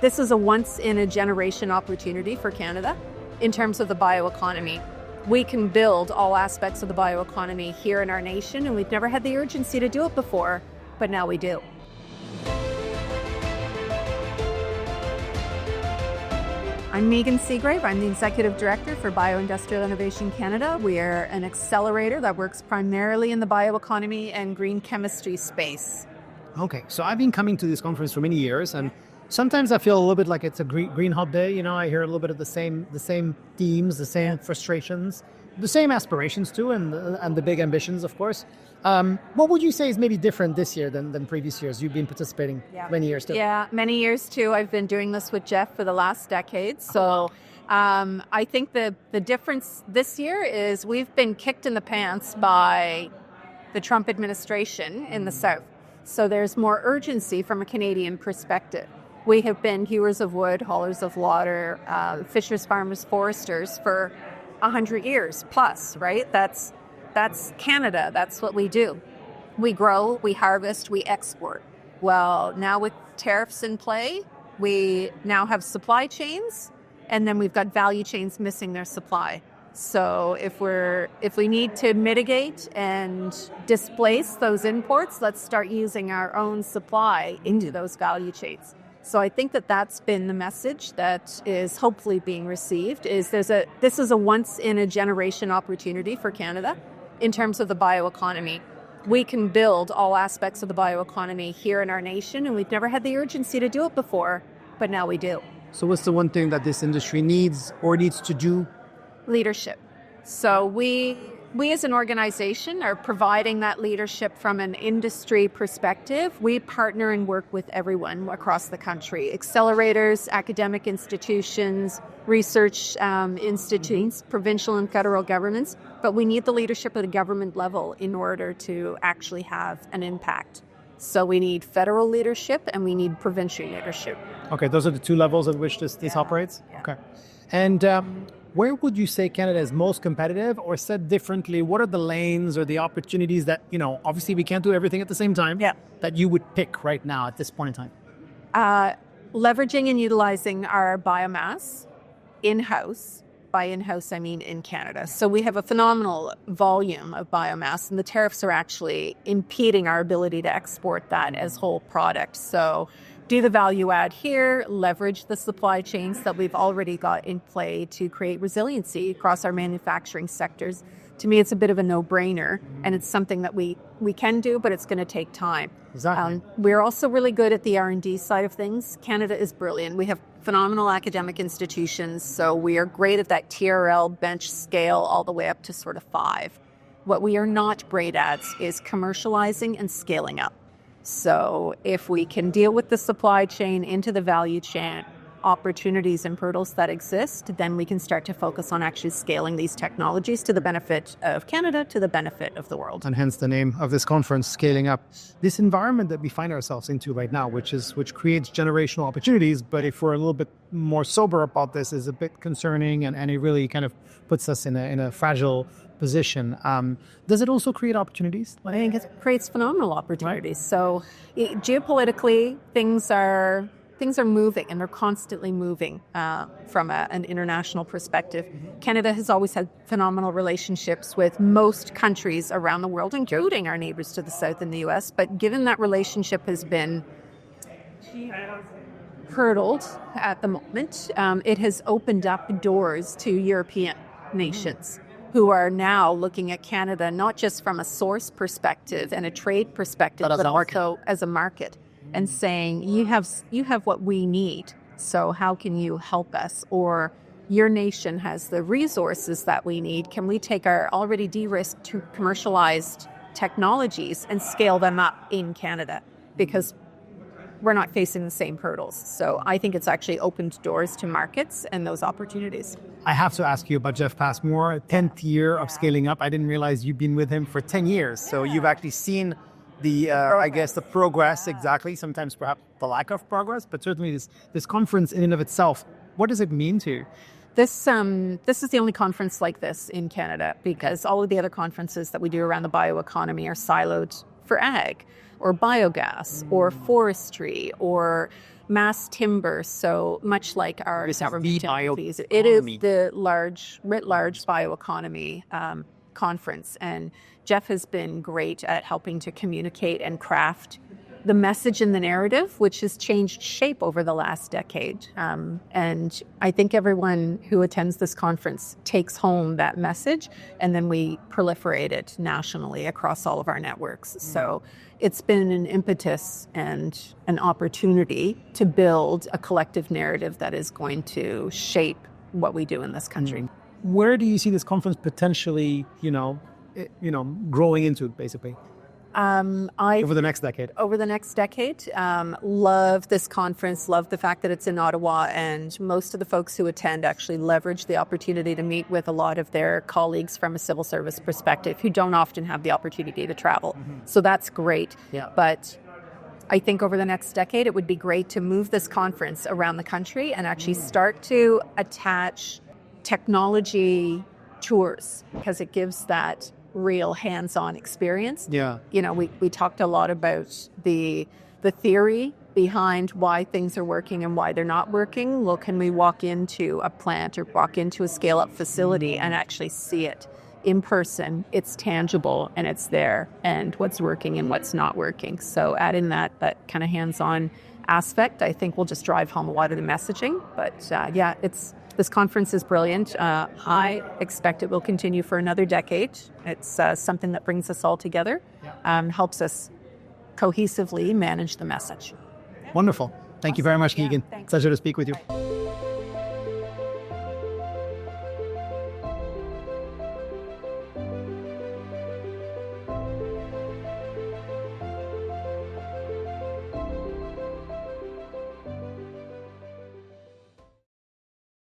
This is a once-in-a-generation opportunity for Canada in terms of the bioeconomy. We can build all aspects of the bioeconomy here in our nation, and we've never had the urgency to do it before, but now we do. I'm Meaghan Seagrave. I'm the Executive Director for Bioindustrial Innovation Canada. We are an accelerator that works primarily in the bioeconomy and green chemistry space. Okay, so I've been coming to this conference for many years, and sometimes I feel a little bit like it's a green hub day. You know, I hear a little bit of the same themes, the same frustrations, the same aspirations too, and the big ambitions, of course. What would you say is maybe different this year than previous years? You've been participating many years too. Yeah, many years too. I've been doing this with Jeff for the last decade. So I think the difference this year is we've been kicked in the pants by the Trump administration in the South. So there's more urgency from a Canadian perspective. We have been hewers of wood, haulers of water, fishers, farmers, foresters for 100 years plus, right? That's Canada. That's what we do. We grow, we harvest, we export. Well, now with tariffs in play, we now have supply chains, and then we've got value chains missing their supply. So if we need to mitigate and displace those imports, let's start using our own supply into those value chains. So I think that's been the message that is hopefully being received, is this is a once-in-a-generation opportunity for Canada in terms of the bioeconomy. We can build all aspects of the bioeconomy here in our nation, and we've never had the urgency to do it before, but now we do. So what's the one thing that this industry needs to do? Leadership. So we as an organization are providing that leadership from an industry perspective. We partner and work with everyone across the country, accelerators, academic institutions, research institutes, provincial and federal governments, but we need the leadership at a government level in order to actually have an impact. So we need federal leadership and we need provincial leadership. Okay, those are the two levels at which this operates? Yeah. Okay. And where would you say Canada is most competitive, or said differently, what are the lanes or the opportunities that, obviously we can't do everything at the same time, that you would pick right now at this point in time? Leveraging and utilizing our biomass in-house. By in-house, I mean in Canada. So we have a phenomenal volume of biomass, and the tariffs are actually impeding our ability to export that as whole product. So do the value add here, leverage the supply chains that we've already got in play to create resiliency across our manufacturing sectors. To me, it's a bit of a no-brainer, and it's something that we can do, but it's going to take time. Exactly. We're also really good at the R&D side of things. Canada is brilliant. We have phenomenal academic institutions, so we are great at that TRL bench scale all the way up to sort of 5. What we are not great at is commercializing and scaling up. So if we can deal with the supply chain into the value chain, opportunities and hurdles that exist, then we can start to focus on actually scaling these technologies to the benefit of Canada, to the benefit of the world. And hence the name of this conference, Scaling Up. This environment that we find ourselves into right now, which creates generational opportunities, but if we're a little bit more sober about this, is a bit concerning, and it really kind of puts us in a fragile position. Does it also create opportunities? I think it creates phenomenal opportunities. Right. So geopolitically, things are moving, and they're constantly moving from an international perspective. Canada has always had phenomenal relationships with most countries around the world, including our neighbors to the south in the U.S. But given that relationship has been hurdled at the moment, it has opened up doors to European nations who are now looking at Canada not just from a source perspective and a trade perspective, but also as a market, and saying, you have what we need, so how can you help us? Or your nation has the resources that we need. Can we take our already de-risked to commercialized technologies and scale them up in Canada? Because we're not facing the same hurdles. So I think it's actually opened doors to markets and those opportunities. I have to ask you about Jeff Passmore, 10th year of Scaling Up. I didn't realize you've been with him for 10 years. So you've actually seen the progress, exactly, sometimes perhaps the lack of progress, but certainly this conference in and of itself, what does it mean to you? This is the only conference like this in Canada, because all of the other conferences that we do around the bioeconomy are siloed for ag or biogas or forestry or mass timber. So much like our This is government the entities, it is bioeconomy. the writ large bioeconomy conference. And Jeff has been great at helping to communicate and craft the message and the narrative, which has changed shape over the last decade. And I think everyone who attends this conference takes home that message, and then we proliferate it nationally across all of our networks. So it's been an impetus and an opportunity to build a collective narrative that is going to shape what we do in this country. Where do you see this conference potentially, growing into, basically, over the next decade? Over the next decade, love this conference, love the fact that it's in Ottawa, and most of the folks who attend actually leverage the opportunity to meet with a lot of their colleagues from a civil service perspective who don't often have the opportunity to travel. So that's great. Yeah. But I think over the next decade, it would be great to move this conference around the country and actually start to attach technology tours, because it gives that real hands-on experience. Yeah. We talked a lot about the theory behind why things are working and why they're not working. Well, can we walk into a plant or walk into a scale-up facility and actually see it in person? It's tangible and it's there, and what's working and what's not working. So adding that kind of hands-on aspect, I think will just drive home a lot of the messaging. But this conference is brilliant. I expect it will continue for another decade. It's something that brings us all together, helps us cohesively manage the message. Wonderful. Thank you very much, Meaghan. Thanks. Pleasure to speak with you.